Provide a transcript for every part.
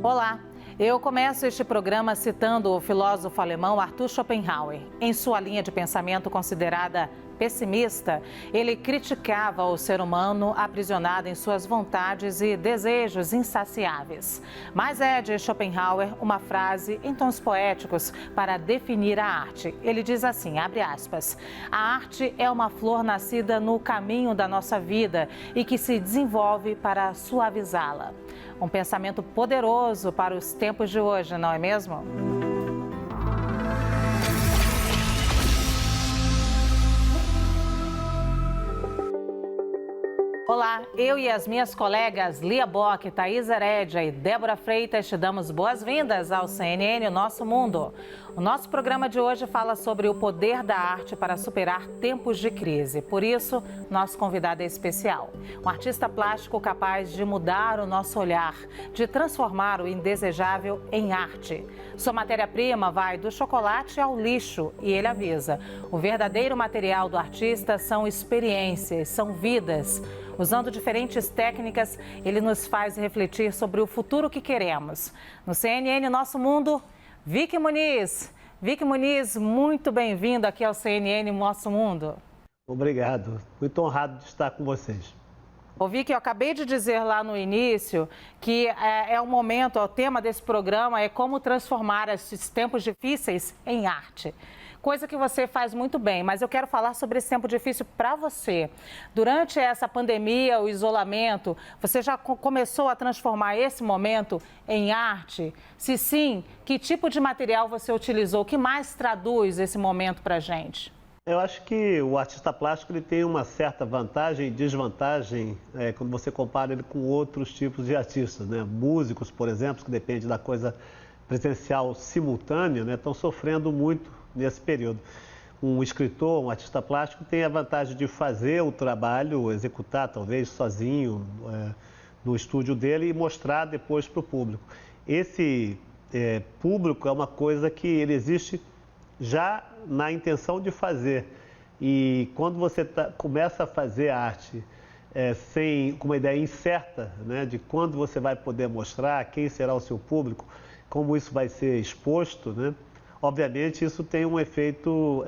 Olá, eu começo este programa citando o filósofo alemão Arthur Schopenhauer. Em sua linha de pensamento considerada pessimista, ele criticava o ser humano aprisionado em suas vontades e desejos insaciáveis. Mas é de Schopenhauer uma frase em tons poéticos para definir a arte. Ele diz assim, abre aspas, a arte é uma flor nascida no caminho da nossa vida e que se desenvolve para suavizá-la. Um pensamento poderoso para os tempos de hoje, não é mesmo? Olá, eu e as minhas colegas Lia Bock, Thaís Herédia e Débora Freitas te damos boas-vindas ao CNN Nosso Mundo. O nosso programa de hoje fala sobre o poder da arte para superar tempos de crise. Por isso, nosso convidado é especial. Um artista plástico capaz de mudar o nosso olhar, de transformar o indesejável em arte. Sua matéria-prima vai do chocolate ao lixo e ele avisa. O verdadeiro material do artista são experiências, são vidas. Usando diferentes técnicas, ele nos faz refletir sobre o futuro que queremos. No CNN Nosso Mundo, Vicky Muniz. Vicky Muniz, muito bem-vindo aqui ao CNN Nosso Mundo. Obrigado, muito honrado de estar com vocês. Ô Vicky, eu acabei de dizer lá no início que é o momento, o tema desse programa é como transformar esses tempos difíceis em arte. Coisa que você faz muito bem, mas eu quero falar sobre esse tempo difícil para você. Durante essa pandemia, o isolamento, você já começou a transformar esse momento em arte? Se sim, que tipo de material você utilizou? O que mais traduz esse momento para a gente? Eu acho que o artista plástico ele tem uma certa vantagem e desvantagem quando você compara ele com outros tipos de artistas, né? Músicos, por exemplo, que depende da coisa presencial simultânea, né? Estão sofrendo muito nesse período. Um escritor, um artista plástico tem a vantagem de fazer o trabalho, executar talvez sozinho no estúdio dele e mostrar depois para o público. Esse público é uma coisa que ele existe já na intenção de fazer. E quando você começa a fazer arte com uma ideia incerta, né, de quando você vai poder mostrar, quem será o seu público, como isso vai ser exposto, né? Obviamente isso tem um efeito,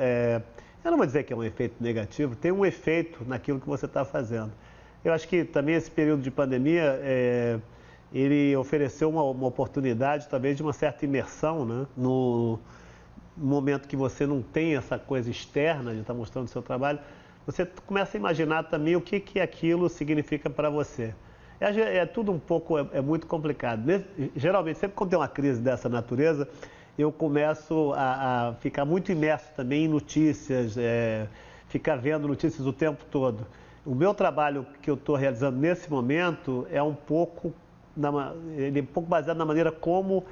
eu não vou dizer que é um efeito negativo, tem um efeito naquilo que você está fazendo. Eu acho que também esse período de pandemia, ele ofereceu uma oportunidade talvez de uma certa imersão, né? No momento que você não tem essa coisa externa de estar mostrando o seu trabalho, você começa a imaginar também o que aquilo significa para você. Tudo um pouco, é muito complicado. Geralmente, sempre quando tem uma crise dessa natureza, eu começo a ficar muito imerso também em notícias, ficar vendo notícias o tempo todo. O meu trabalho que eu estou realizando nesse momento é um pouco baseado na maneira como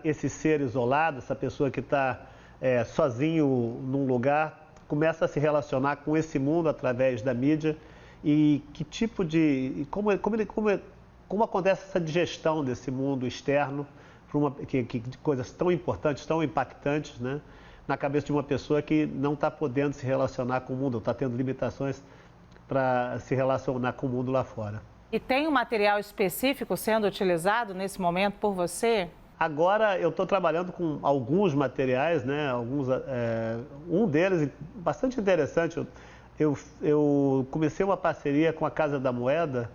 esse ser isolado, essa pessoa que está sozinho num lugar, começa a se relacionar com esse mundo através da mídia e que tipo de... como acontece essa digestão desse mundo externo de coisas tão importantes, tão impactantes, né, na cabeça de uma pessoa que não está podendo se relacionar com o mundo, está tendo limitações para se relacionar com o mundo lá fora. E tem um material específico sendo utilizado nesse momento por você? Agora eu estou trabalhando com alguns materiais, né, um deles bastante interessante. Eu comecei uma parceria com a Casa da Moeda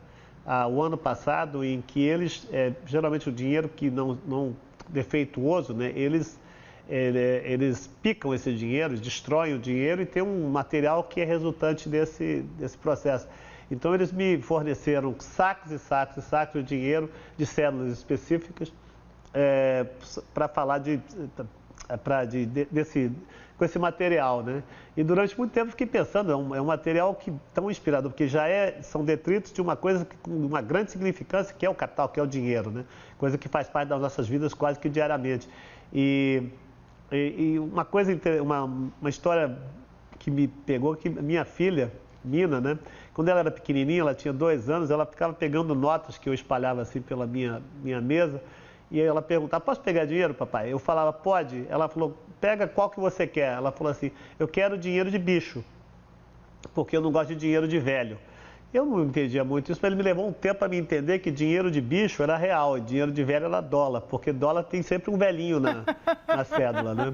o ano passado, em que eles, geralmente o dinheiro que não defeituoso, né, eles picam esse dinheiro, destroem o dinheiro e tem um material que é resultante desse processo. Então eles me forneceram sacos e sacos e sacos de dinheiro de células específicas para falar com esse material, né? E durante muito tempo fiquei pensando, é um material tão inspirador, porque são detritos de uma coisa com uma grande significância, que é o capital, que é o dinheiro, né? Coisa que faz parte das nossas vidas quase que diariamente. E uma história que me pegou, que minha filha, Nina, né? Quando ela era pequenininha, ela tinha 2 anos, ela ficava pegando notas que eu espalhava assim pela minha mesa. E ela perguntava, posso pegar dinheiro, papai? Eu falava, pode. Ela falou, pega qual que você quer. Ela falou assim, eu quero dinheiro de bicho, porque eu não gosto de dinheiro de velho. Eu não entendia muito isso, mas ele me levou um tempo para me entender que dinheiro de bicho era real e dinheiro de velho era dólar, porque dólar tem sempre um velhinho na cédula, né?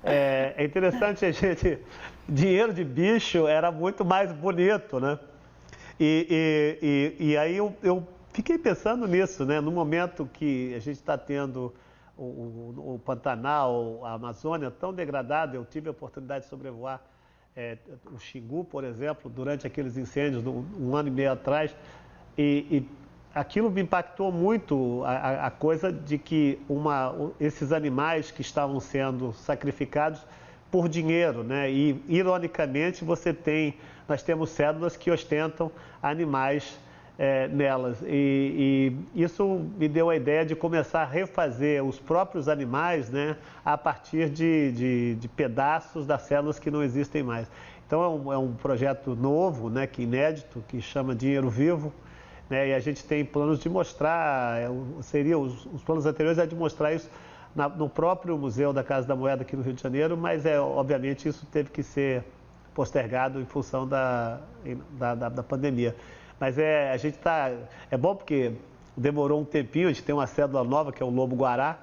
É interessante a gente... Dinheiro de bicho era muito mais bonito, né? E aí eu fiquei pensando nisso, né? No momento que a gente está tendo o Pantanal, a Amazônia tão degradada, eu tive a oportunidade de sobrevoar o Xingu, por exemplo, durante aqueles incêndios um ano e meio atrás, e aquilo me impactou muito, a coisa de que esses animais que estavam sendo sacrificados por dinheiro, né? E, ironicamente, nós temos cédulas que ostentam animais nelas. E isso me deu a ideia de começar a refazer os próprios animais, né, a partir de pedaços das células que não existem mais. Então é um projeto novo, né, que inédito, que chama Dinheiro Vivo, né, e a gente tem planos de mostrar, os planos anteriores é de mostrar isso no próprio Museu da Casa da Moeda aqui no Rio de Janeiro, mas obviamente isso teve que ser postergado em função da pandemia. Mas a gente está... É bom porque demorou um tempinho, a gente tem uma cédula nova, que é o Lobo-Guará,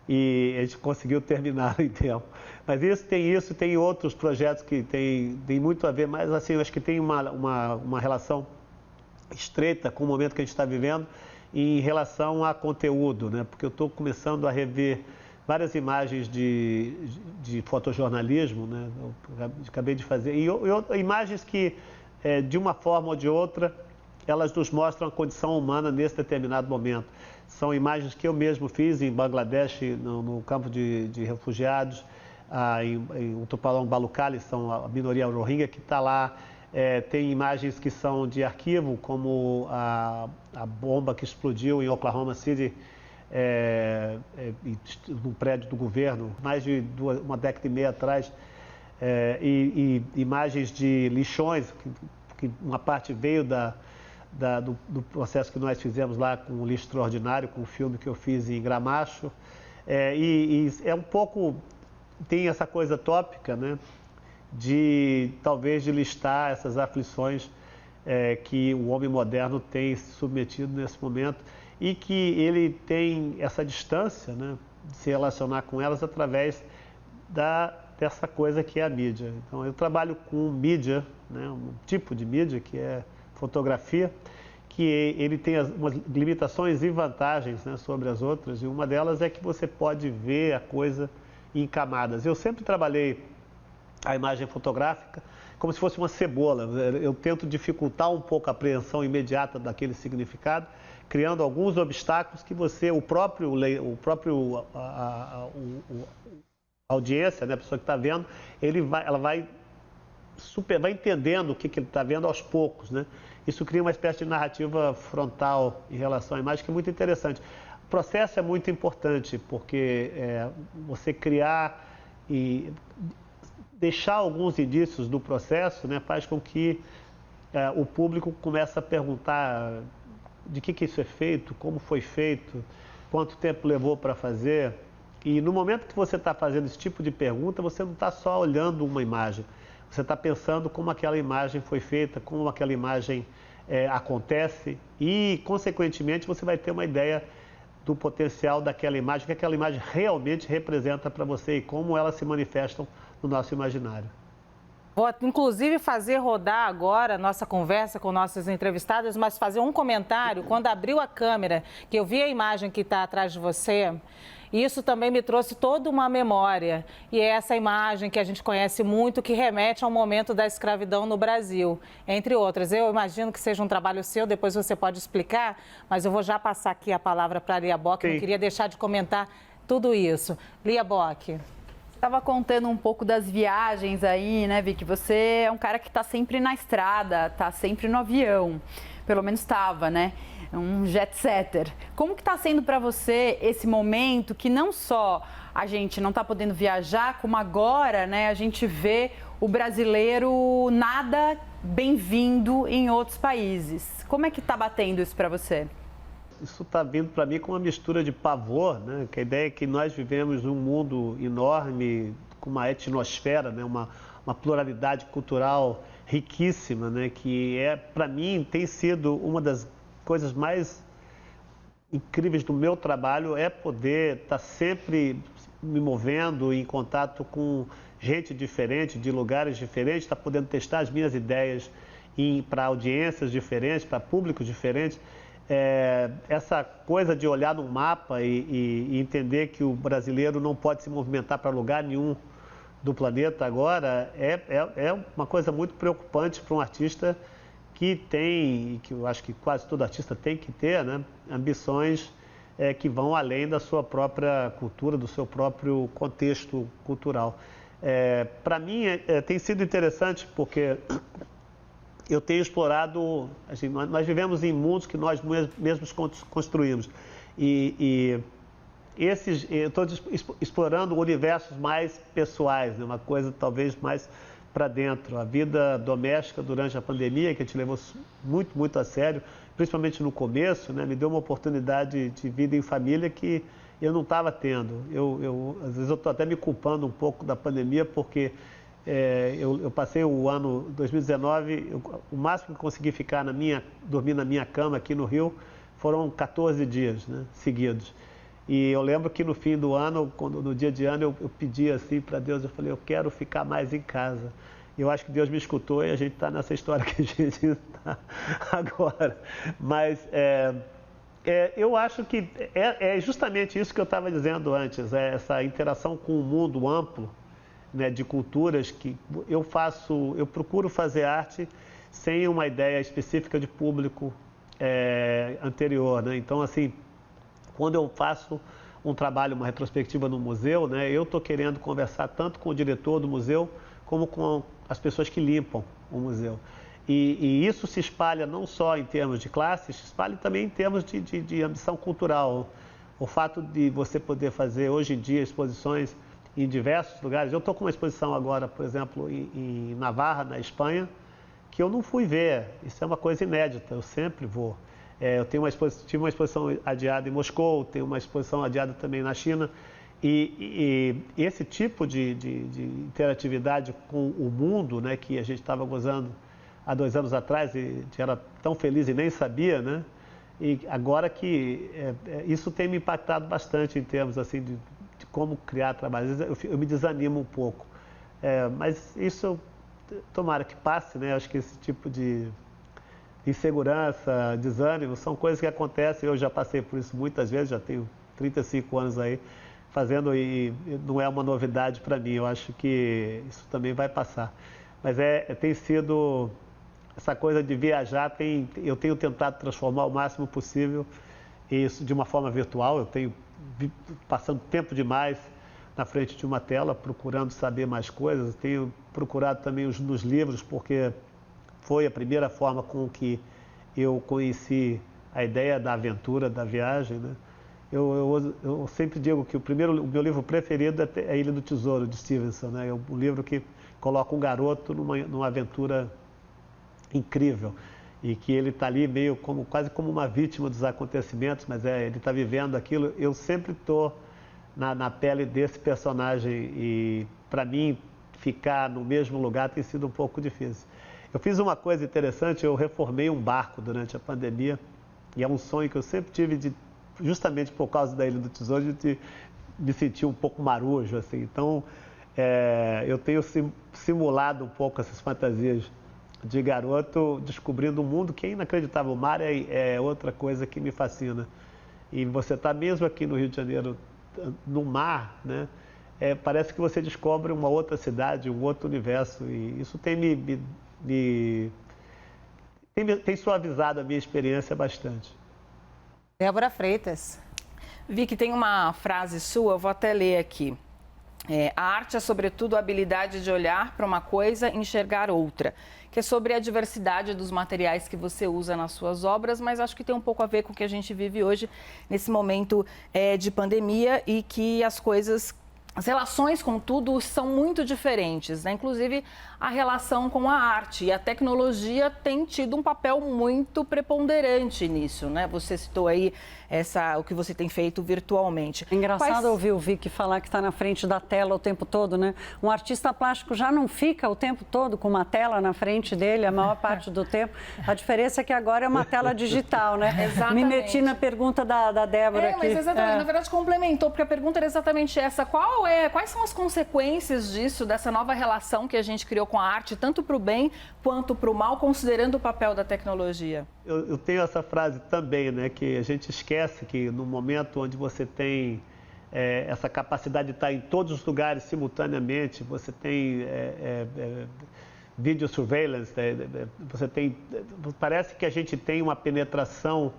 e a gente conseguiu terminar em tempo. Mas tem outros projetos que tem muito a ver, mas assim, eu acho que tem uma relação estreita com o momento que a gente está vivendo em relação a conteúdo, né? Porque eu estou começando a rever várias imagens de fotojornalismo, né? Eu acabei de fazer, e imagens que, de uma forma ou de outra, elas nos mostram a condição humana nesse determinado momento. São imagens que eu mesmo fiz em Bangladesh, no campo de refugiados, em Tupalong Balukali, são a minoria Rohingya que está lá. Tem imagens que são de arquivo, como a bomba que explodiu em Oklahoma City, no prédio do governo, mais de uma década e meia atrás. E imagens de lixões, que uma parte veio do processo que nós fizemos lá com o Lixo Extraordinário, com o filme que eu fiz em Gramacho. E é um pouco... Tem essa coisa tópica, né? Talvez de listar essas aflições que o homem moderno tem se submetido nesse momento e que ele tem essa distância, né, de se relacionar com elas através dessa coisa que é a mídia. Então eu trabalho com mídia, né, um tipo de mídia que é fotografia, que ele tem umas limitações e vantagens, né, sobre as outras, e uma delas é que você pode ver a coisa em camadas. Eu sempre trabalhei a imagem fotográfica como se fosse uma cebola. Eu tento dificultar um pouco a apreensão imediata daquele significado, criando alguns obstáculos que a audiência, né, a pessoa que está vendo, ela vai entendendo o que ele está vendo aos poucos, né? Isso cria uma espécie de narrativa frontal em relação à imagem que é muito interessante. O processo é muito importante porque você criar e deixar alguns indícios do processo, né, faz com que o público comece a perguntar de que isso é feito, como foi feito, quanto tempo levou para fazer. E no momento que você está fazendo esse tipo de pergunta, você não está só olhando uma imagem, você está pensando como aquela imagem foi feita, como aquela imagem acontece e, consequentemente, você vai ter uma ideia do potencial daquela imagem, o que aquela imagem realmente representa para você e como elas se manifestam no nosso imaginário. Vou, inclusive, fazer rodar agora a nossa conversa com nossas entrevistadas, mas fazer um comentário. Quando abriu a câmera, que eu vi a imagem que está atrás de você, isso também me trouxe toda uma memória. E é essa imagem que a gente conhece muito, que remete ao momento da escravidão no Brasil, entre outras. Eu imagino que seja um trabalho seu, depois você pode explicar, mas eu vou já passar aqui a palavra para a Lia Bock, não queria deixar de comentar tudo isso. Lia Bock. Estava contando um pouco das viagens aí, né, Vicky? Você é um cara que está sempre na estrada, está sempre no avião. Pelo menos estava, né? Um jet setter. Como que está sendo para você esse momento que não só a gente não está podendo viajar, como agora, né, a gente vê o brasileiro nada bem-vindo em outros países. Como é que está batendo isso para você? Isso está vindo para mim com uma mistura de pavor, né? Que a ideia é que nós vivemos num mundo enorme, com uma etnosfera, né? uma pluralidade cultural riquíssima, né? Que para mim, tem sido uma das coisas mais incríveis do meu trabalho, é poder estar sempre me movendo em contato com gente diferente, de lugares diferentes, estar podendo testar as minhas ideias para audiências diferentes, para públicos diferentes. Essa coisa de olhar no mapa e entender que o brasileiro não pode se movimentar para lugar nenhum do planeta agora é uma coisa muito preocupante para um artista que tem, e que eu acho que quase todo artista tem que ter, né, ambições que vão além da sua própria cultura, do seu próprio contexto cultural. Para mim tem sido interessante porque eu tenho explorado, assim, nós vivemos em mundos que nós mesmos construímos e eu estou explorando universos mais pessoais, né? Uma coisa talvez mais para dentro. A vida doméstica durante a pandemia, que a gente levou muito, muito a sério, principalmente no começo, né? Me deu uma oportunidade de vida em família que eu não estava tendo. Às vezes eu estou até me culpando um pouco da pandemia, porque eu passei o ano 2019, o máximo que consegui ficar dormir na minha cama aqui no Rio foram 14 dias, né, seguidos. E eu lembro que no fim do ano, no dia de ano, eu pedi assim para Deus, eu falei, eu quero ficar mais em casa. E eu acho que Deus me escutou e a gente está nessa história que a gente está agora. Mas eu acho que é justamente isso que eu estava dizendo antes, essa interação com o mundo amplo, né, de culturas que eu procuro fazer arte sem uma ideia específica de público anterior, né? Então, assim, quando eu faço um trabalho, uma retrospectiva no museu, né, eu estou querendo conversar tanto com o diretor do museu como com as pessoas que limpam o museu. E isso se espalha não só em termos de classe, se espalha também em termos de ambição cultural. O fato de você poder fazer hoje em dia exposições em diversos lugares. Eu estou com uma exposição agora, por exemplo, em Navarra, na Espanha, que eu não fui ver. Isso é uma coisa inédita, eu sempre vou. Eu tive uma exposição adiada em Moscou, tenho uma exposição adiada também na China. E esse tipo de interatividade com o mundo, né, que a gente estava gozando há 2 anos atrás e a gente era tão feliz e nem sabia, né? E agora que isso tem me impactado bastante em termos assim de como criar trabalho. Às vezes eu me desanimo um pouco, mas isso tomara que passe, né? Acho que esse tipo de insegurança, desânimo, são coisas que acontecem. Eu já passei por isso muitas vezes, já tenho 35 anos aí fazendo e não é uma novidade para mim. Eu acho que isso também vai passar. Mas tem sido essa coisa de viajar, eu tenho tentado transformar o máximo possível isso de uma forma virtual. Eu tenho passando tempo demais na frente de uma tela, procurando saber mais coisas. Tenho procurado também nos livros, porque foi a primeira forma com que eu conheci a ideia da aventura, da viagem, né? Eu sempre digo que o meu livro preferido é A Ilha do Tesouro, de Stevenson, né? É um livro que coloca um garoto numa aventura incrível e que ele está ali meio quase como uma vítima dos acontecimentos, mas ele está vivendo aquilo. Eu sempre estou na pele desse personagem e, para mim, ficar no mesmo lugar tem sido um pouco difícil. Eu fiz uma coisa interessante, eu reformei um barco durante a pandemia e é um sonho que eu sempre tive, justamente por causa da Ilha do Tesouro, de me sentir um pouco marujo, assim. Então, eu tenho simulado um pouco essas fantasias de garoto, descobrindo um mundo que é inacreditável. O mar é outra coisa que me fascina. E você está mesmo aqui no Rio de Janeiro, no mar, né? Parece que você descobre uma outra cidade, um outro universo. E isso tem tem suavizado a minha experiência bastante. Débora Freitas. Vicky, tem uma frase sua, eu vou até ler aqui. A arte é, sobretudo, a habilidade de olhar para uma coisa e enxergar outra, que é sobre a diversidade dos materiais que você usa nas suas obras, mas acho que tem um pouco a ver com o que a gente vive hoje, nesse momento de pandemia, e que as relações com tudo são muito diferentes, né? Inclusive a relação com a arte, e a tecnologia tem tido um papel muito preponderante nisso, né? Você citou aí o que você tem feito virtualmente. É engraçado ouvir o Vic falar que está na frente da tela o tempo todo, né? Um artista plástico já não fica o tempo todo com uma tela na frente dele, a maior parte do tempo. A diferença é que agora é uma tela digital, né? Exatamente. Me meti na pergunta da Débora aqui. Mas exatamente, na verdade complementou, porque a pergunta era exatamente essa. Quais são as consequências disso, dessa nova relação que a gente criou com a arte, tanto para o bem quanto para o mal, considerando o papel da tecnologia? Eu tenho essa frase também, né, que a gente esquece que no momento onde você tem essa capacidade de estar em todos os lugares simultaneamente, você tem video surveillance, você tem, parece que a gente tem uma penetração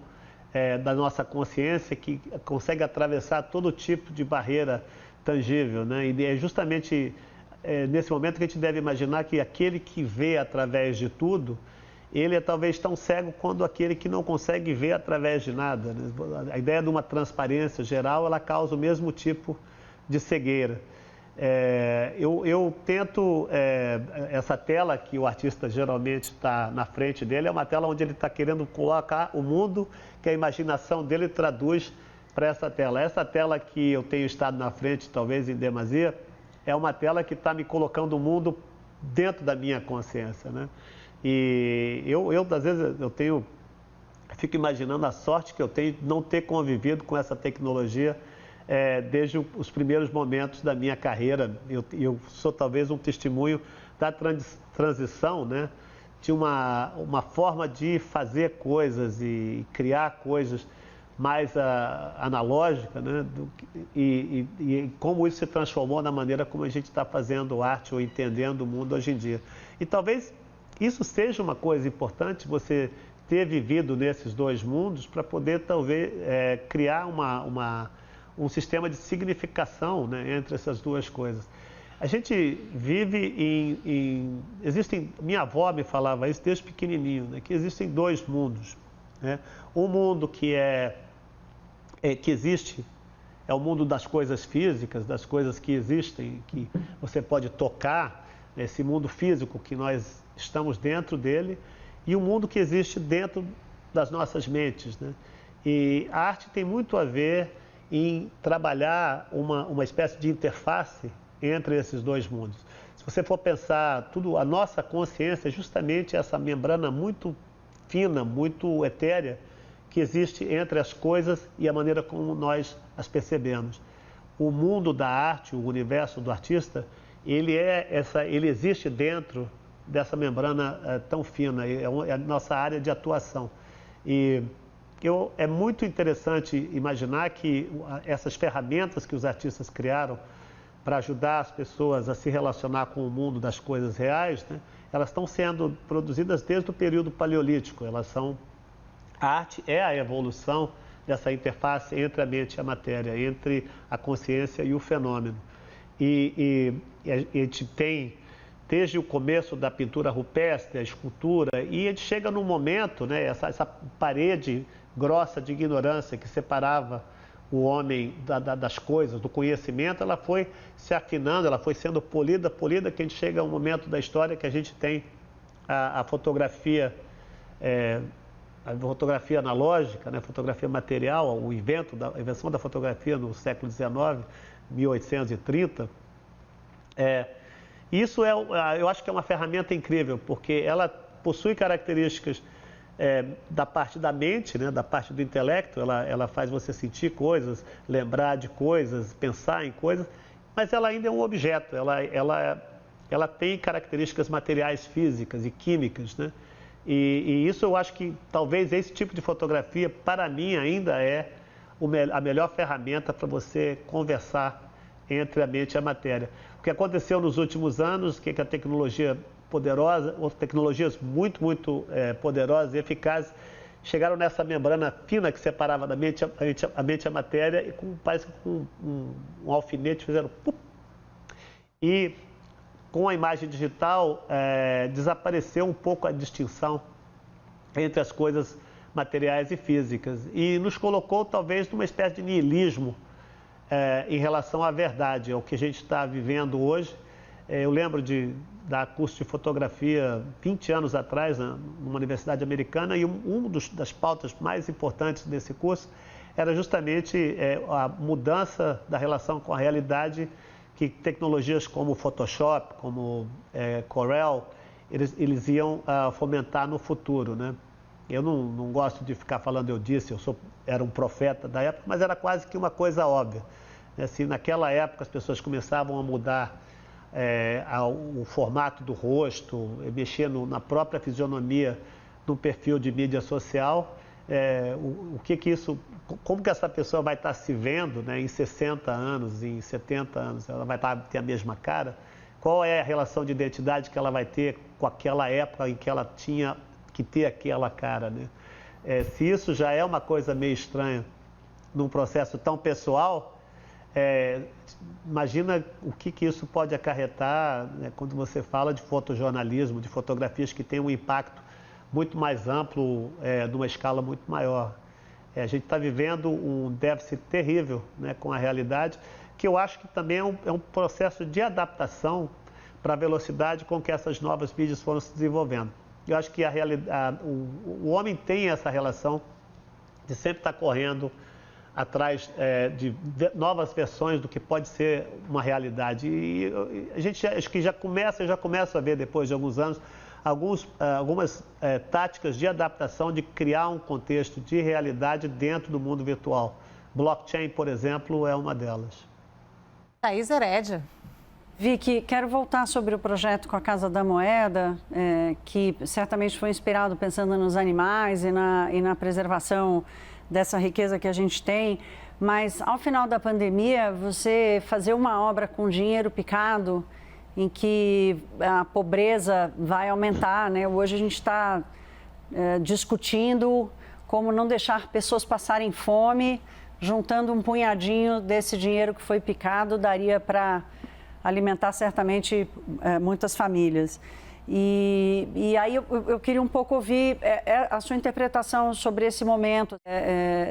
da nossa consciência que consegue atravessar todo tipo de barreira tangível, né? E é justamente nesse momento que a gente deve imaginar que aquele que vê através de tudo, ele é talvez tão cego quanto aquele que não consegue ver através de nada, né? A ideia de uma transparência geral, ela causa o mesmo tipo de cegueira. Eu tento, essa tela que o artista geralmente está na frente dele, é uma tela onde ele está querendo colocar o mundo que a imaginação dele traduz para essa tela. Essa tela que eu tenho estado na frente, talvez em demasia, é uma tela que está me colocando o mundo dentro da minha consciência, né? E às vezes, fico imaginando a sorte que eu tenho de não ter convivido com essa tecnologia desde os primeiros momentos da minha carreira. Eu sou talvez um testemunho da transição, né? De uma forma de fazer coisas e criar coisas mais analógica, né? E como isso se transformou na maneira como a gente está fazendo arte ou entendendo o mundo hoje em dia. E talvez isso seja uma coisa importante, você ter vivido nesses dois mundos para poder talvez criar um sistema de significação, né, entre essas duas coisas. A gente vive minha avó me falava isso desde pequenininho, né, que existem dois mundos, né? Um mundo que existe é o mundo das coisas físicas, das coisas que existem, que você pode tocar, esse mundo físico que nós estamos dentro dele, e o mundo que existe dentro das nossas mentes, né? E a arte tem muito a ver em trabalhar uma espécie de interface entre esses dois mundos. Se você for pensar, a nossa consciência é justamente essa membrana muito fina, muito etérea, que existe entre as coisas e a maneira como nós as percebemos. O mundo da arte, o universo do artista, ele existe dentro dessa membrana tão fina, é a nossa área de atuação. E é muito interessante imaginar que essas ferramentas que os artistas criaram para ajudar as pessoas a se relacionar com o mundo das coisas reais, né, elas estão sendo produzidas desde o período paleolítico. A arte é a evolução dessa interface entre a mente e a matéria, entre a consciência e o fenômeno. E a gente tem, desde o começo da pintura rupestre, a escultura, e a gente chega num momento, né, essa parede grossa de ignorância que separava o homem das coisas, do conhecimento, ela foi se afinando, ela foi sendo polida, que a gente chega a um momento da história que a gente tem a fotografia, a fotografia analógica, né, a fotografia material, a invenção da fotografia no século XIX, 1830. Isso eu acho que é uma ferramenta incrível, porque ela possui características da parte da mente, né, da parte do intelecto, ela faz você sentir coisas, lembrar de coisas, pensar em coisas, mas ela ainda é um objeto, ela tem características materiais, físicas e químicas, né? E isso eu acho que talvez esse tipo de fotografia, para mim, ainda é a melhor ferramenta para você conversar entre a mente e a matéria. O que aconteceu nos últimos anos, que a tecnologia poderosa, ou tecnologias muito, muito poderosas e eficazes, chegaram nessa membrana fina que separava da mente a mente e a matéria, e parece que com um alfinete fizeram pup, e com a imagem digital desapareceu um pouco a distinção entre as coisas materiais e físicas, e nos colocou talvez numa espécie de niilismo em relação à verdade, ao que a gente está vivendo hoje. Eu lembro de dar curso de fotografia 20 anos atrás, numa universidade americana, e uma das pautas mais importantes desse curso era justamente a mudança da relação com a realidade que tecnologias como Photoshop, como Corel, eles iam fomentar no futuro, né? Eu não gosto de ficar falando eu disse, era um profeta da época, mas era quase que uma coisa óbvia. Se naquela época as pessoas começavam a mudar o formato do rosto, mexer na própria fisionomia do perfil de mídia social, como que essa pessoa vai estar se vendo, né, em 60 anos, em 70 anos, ela vai ter a mesma cara? Qual é a relação de identidade que ela vai ter com aquela época em que ela tinha que ter aquela cara, né? Se isso já é uma coisa meio estranha num processo tão pessoal, imagina o que isso pode acarretar, né, quando você fala de fotojornalismo, de fotografias que têm um impacto muito mais amplo, numa escala muito maior. A gente está vivendo um déficit terrível, né, com a realidade, que eu acho que também é um processo de adaptação para a velocidade com que essas novas mídias foram se desenvolvendo. Eu acho que o homem tem essa relação de sempre estar correndo atrás de novas versões do que pode ser uma realidade. E a gente acho que já começa a ver, depois de alguns anos, algumas táticas de adaptação, de criar um contexto de realidade dentro do mundo virtual. Blockchain, por exemplo, é uma delas. Thaís Herédia. Vicky, quero voltar sobre o projeto com a Casa da Moeda, que certamente foi inspirado pensando nos animais e na preservação dessa riqueza que a gente tem, mas ao final da pandemia, você fazer uma obra com dinheiro picado, em que a pobreza vai aumentar, né? Hoje a gente está discutindo como não deixar pessoas passarem fome, juntando um punhadinho desse dinheiro que foi picado, daria para alimentar certamente muitas famílias. E aí eu queria um pouco ouvir a sua interpretação sobre esse momento.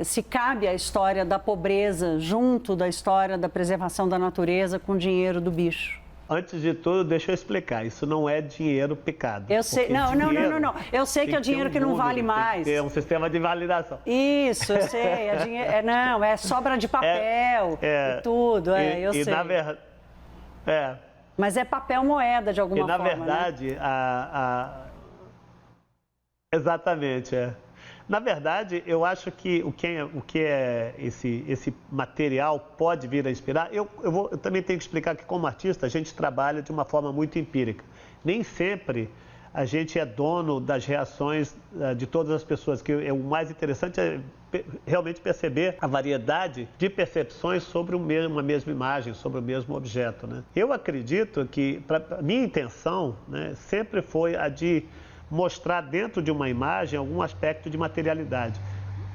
Se cabe a história da pobreza junto da história da preservação da natureza com o dinheiro do bicho. Antes de tudo, deixa eu explicar, isso não é dinheiro picado. Eu sei, não. Eu sei que é dinheiro que não vale mais. Tem que ter um sistema de validação. Isso, eu sei. É sobra de papel e tudo, eu sei. Na verdade, mas é papel moeda de alguma forma, na verdade, né? Exatamente, Na verdade, eu acho que o que esse material pode vir a inspirar, eu também tenho que explicar que, como artista, a gente trabalha de uma forma muito empírica. Nem sempre a gente é dono das reações de todas as pessoas, que o mais interessante é realmente perceber a variedade de percepções sobre uma mesma imagem, sobre o mesmo objeto, né? Eu acredito que, a minha intenção, né, sempre foi a de mostrar dentro de uma imagem algum aspecto de materialidade.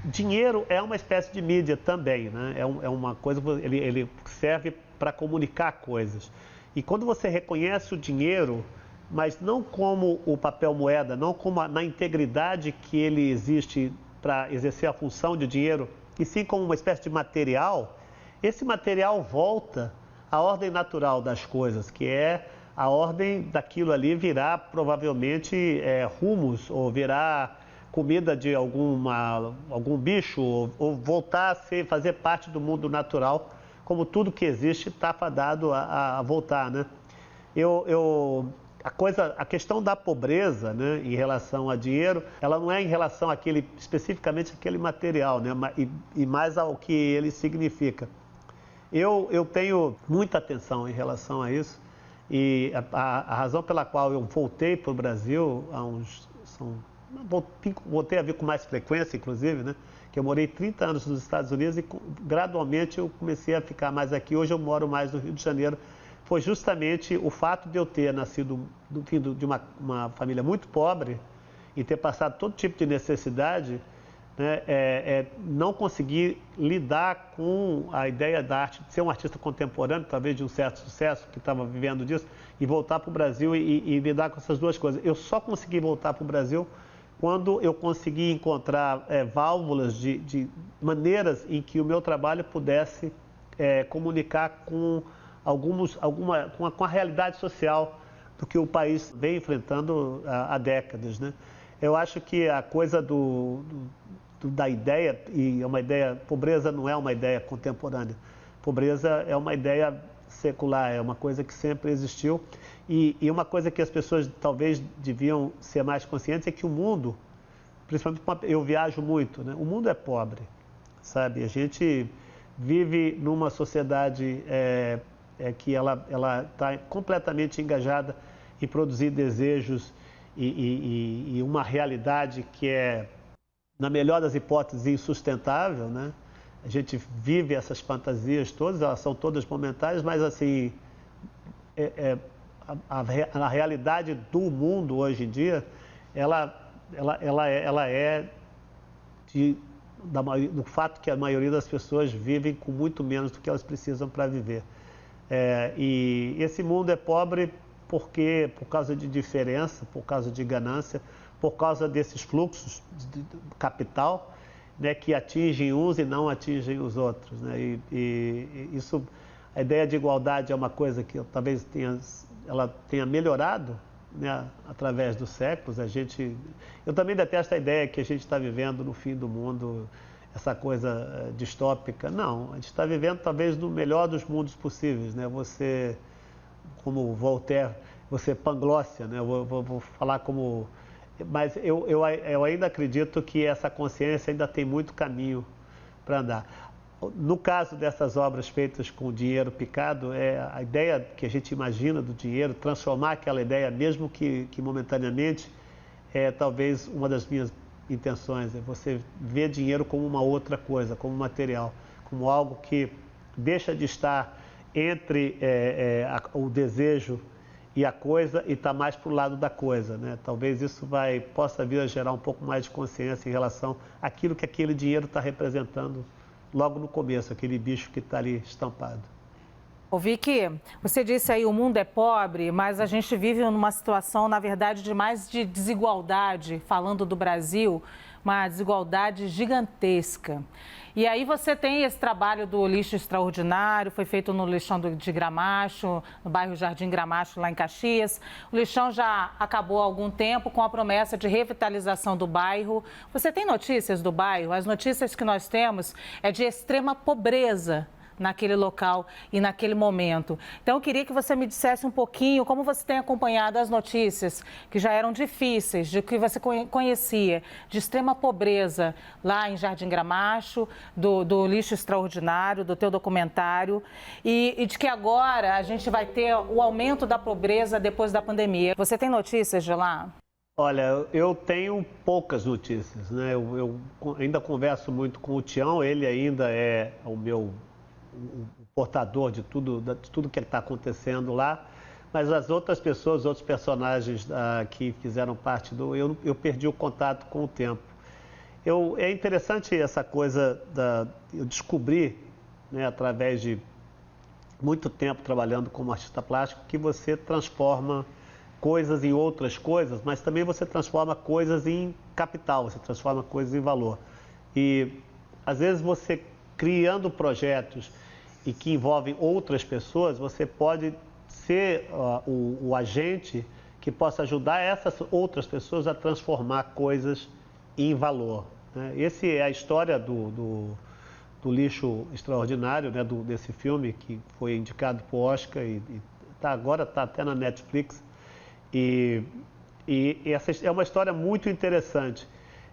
Dinheiro é uma espécie de mídia também, né? É uma coisa, ele serve para comunicar coisas. E quando você reconhece o dinheiro, mas não como o papel moeda, não como na integridade que ele existe para exercer a função de dinheiro, e sim como uma espécie de material, esse material volta à ordem natural das coisas, que é a ordem daquilo ali virar provavelmente hummus, ou virar comida de algum bicho, ou voltar a fazer parte do mundo natural, como tudo que existe está fadado a voltar, né? A questão da pobreza, né, em relação a dinheiro, ela não é em relação especificamente àquele material, né, e mais ao que ele significa. Eu tenho muita atenção em relação a isso, e a razão pela qual eu voltei para o Brasil, voltei a vir com mais frequência, inclusive, né, que eu morei 30 anos nos Estados Unidos e gradualmente eu comecei a ficar mais aqui. Hoje eu moro mais no Rio de Janeiro. Foi justamente o fato de eu ter nascido de uma família muito pobre e ter passado todo tipo de necessidade, né, não conseguir lidar com a ideia da arte, de ser um artista contemporâneo, talvez de um certo sucesso, que estava vivendo disso, e voltar para o Brasil e lidar com essas duas coisas. Eu só consegui voltar para o Brasil quando eu consegui encontrar válvulas de maneiras em que o meu trabalho pudesse comunicar com com a realidade social do que o país vem enfrentando há décadas, né? Eu acho que a coisa da ideia, e é uma ideia, pobreza não é uma ideia contemporânea, pobreza é uma ideia secular, é uma coisa que sempre existiu, e uma coisa que as pessoas talvez deviam ser mais conscientes é que o mundo, principalmente eu viajo muito, né? O mundo é pobre, sabe? A gente vive numa sociedade que ela está completamente engajada em produzir desejos e uma realidade que é, na melhor das hipóteses, insustentável, né? A gente vive essas fantasias todas, elas são todas momentâneas, mas assim, a realidade do mundo hoje em dia, ela é do fato que a maioria das pessoas vivem com muito menos do que elas precisam para viver. E esse mundo é pobre por causa de diferença, por causa de ganância, por causa desses fluxos de capital, né, que atingem uns e não atingem os outros, né? E isso, a ideia de igualdade é uma coisa que talvez ela tenha melhorado, né, através dos séculos. Eu também detesto a ideia que a gente está vivendo no fim do mundo, essa coisa distópica. Não, a gente está vivendo talvez no melhor dos mundos possíveis, né? Você, como Voltaire, você Panglócia, né? Vou falar como... Mas eu ainda acredito que essa consciência ainda tem muito caminho para andar. No caso dessas obras feitas com dinheiro picado, a ideia que a gente imagina do dinheiro, transformar aquela ideia, mesmo que momentaneamente, é talvez uma das minhas intenções. É você ver dinheiro como uma outra coisa, como material, como algo que deixa de estar entre o desejo e a coisa e está mais para o lado da coisa, né? Talvez isso possa vir a gerar um pouco mais de consciência em relação àquilo que aquele dinheiro está representando logo no começo, aquele bicho que está ali estampado. Ô Vicky, você disse aí o mundo é pobre, mas a gente vive numa situação, na verdade, de desigualdade, falando do Brasil, uma desigualdade gigantesca. E aí você tem esse trabalho do lixo extraordinário, foi feito no lixão de Gramacho, no bairro Jardim Gramacho, lá em Caxias. O lixão já acabou há algum tempo com a promessa de revitalização do bairro. Você tem notícias do bairro? As notícias que nós temos é de extrema pobreza naquele local e naquele momento. Então, eu queria que você me dissesse um pouquinho como você tem acompanhado as notícias que já eram difíceis, de que você conhecia, de extrema pobreza lá em Jardim Gramacho, do lixo extraordinário, do teu documentário, e de que agora a gente vai ter o aumento da pobreza depois da pandemia. Você tem notícias de lá? Olha, eu tenho poucas notícias, né? Eu ainda converso muito com o Tião, ele ainda é o portador de tudo que está acontecendo lá, mas as outras pessoas, outros personagens que fizeram parte eu perdi o contato com o tempo. É interessante essa coisa eu descobri, né, através de muito tempo trabalhando como artista plástico, que você transforma coisas em outras coisas, mas também você transforma coisas em capital, você transforma coisas em valor. E às vezes você criando projetos e que envolvem outras pessoas, você pode ser o agente que possa ajudar essas outras pessoas a transformar coisas em valor, né? Essa é a história do lixo extraordinário, né? Desse filme que foi indicado para o Oscar e agora está até na Netflix. E essa é uma história muito interessante,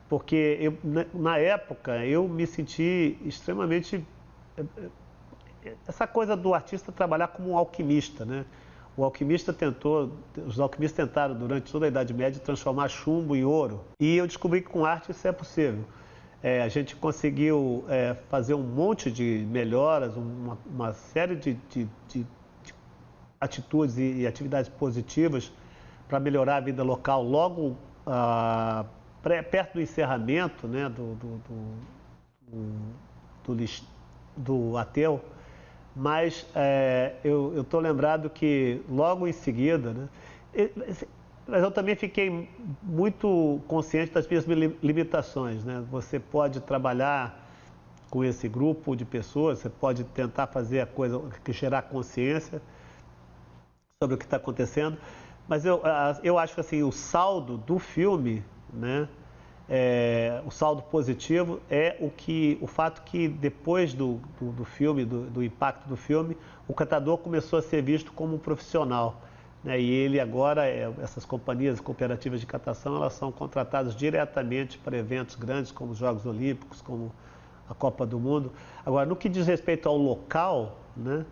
porque na época eu me senti extremamente... Essa coisa do artista trabalhar como um alquimista, né? Os alquimistas tentaram durante toda a Idade Média transformar chumbo em ouro. E eu descobri que com arte isso é possível. A gente conseguiu fazer um monte de melhoras, uma série de atitudes e atividades positivas para melhorar a vida local logo perto do encerramento, né, do Ateu. Mas eu estou lembrado que logo em seguida, né, mas eu também fiquei muito consciente das minhas limitações, né? Você pode trabalhar com esse grupo de pessoas, você pode tentar fazer a coisa que gerar consciência sobre o que está acontecendo, mas eu acho que assim, o saldo do filme, né, o saldo positivo é o fato que depois do filme, do impacto do filme, o catador começou a ser visto como um profissional, né? E ele agora, essas companhias cooperativas de catação, elas são contratadas diretamente para eventos grandes como os Jogos Olímpicos, como a Copa do Mundo. Agora, no que diz respeito ao local, né?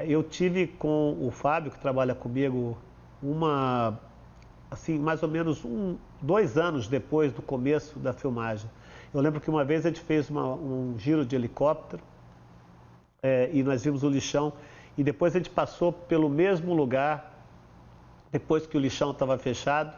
Eu tive com o Fábio, que trabalha comigo, assim, mais ou menos 2 anos depois do começo da filmagem. Eu lembro que uma vez a gente fez um giro de helicóptero e nós vimos o lixão e depois a gente passou pelo mesmo lugar depois que o lixão estava fechado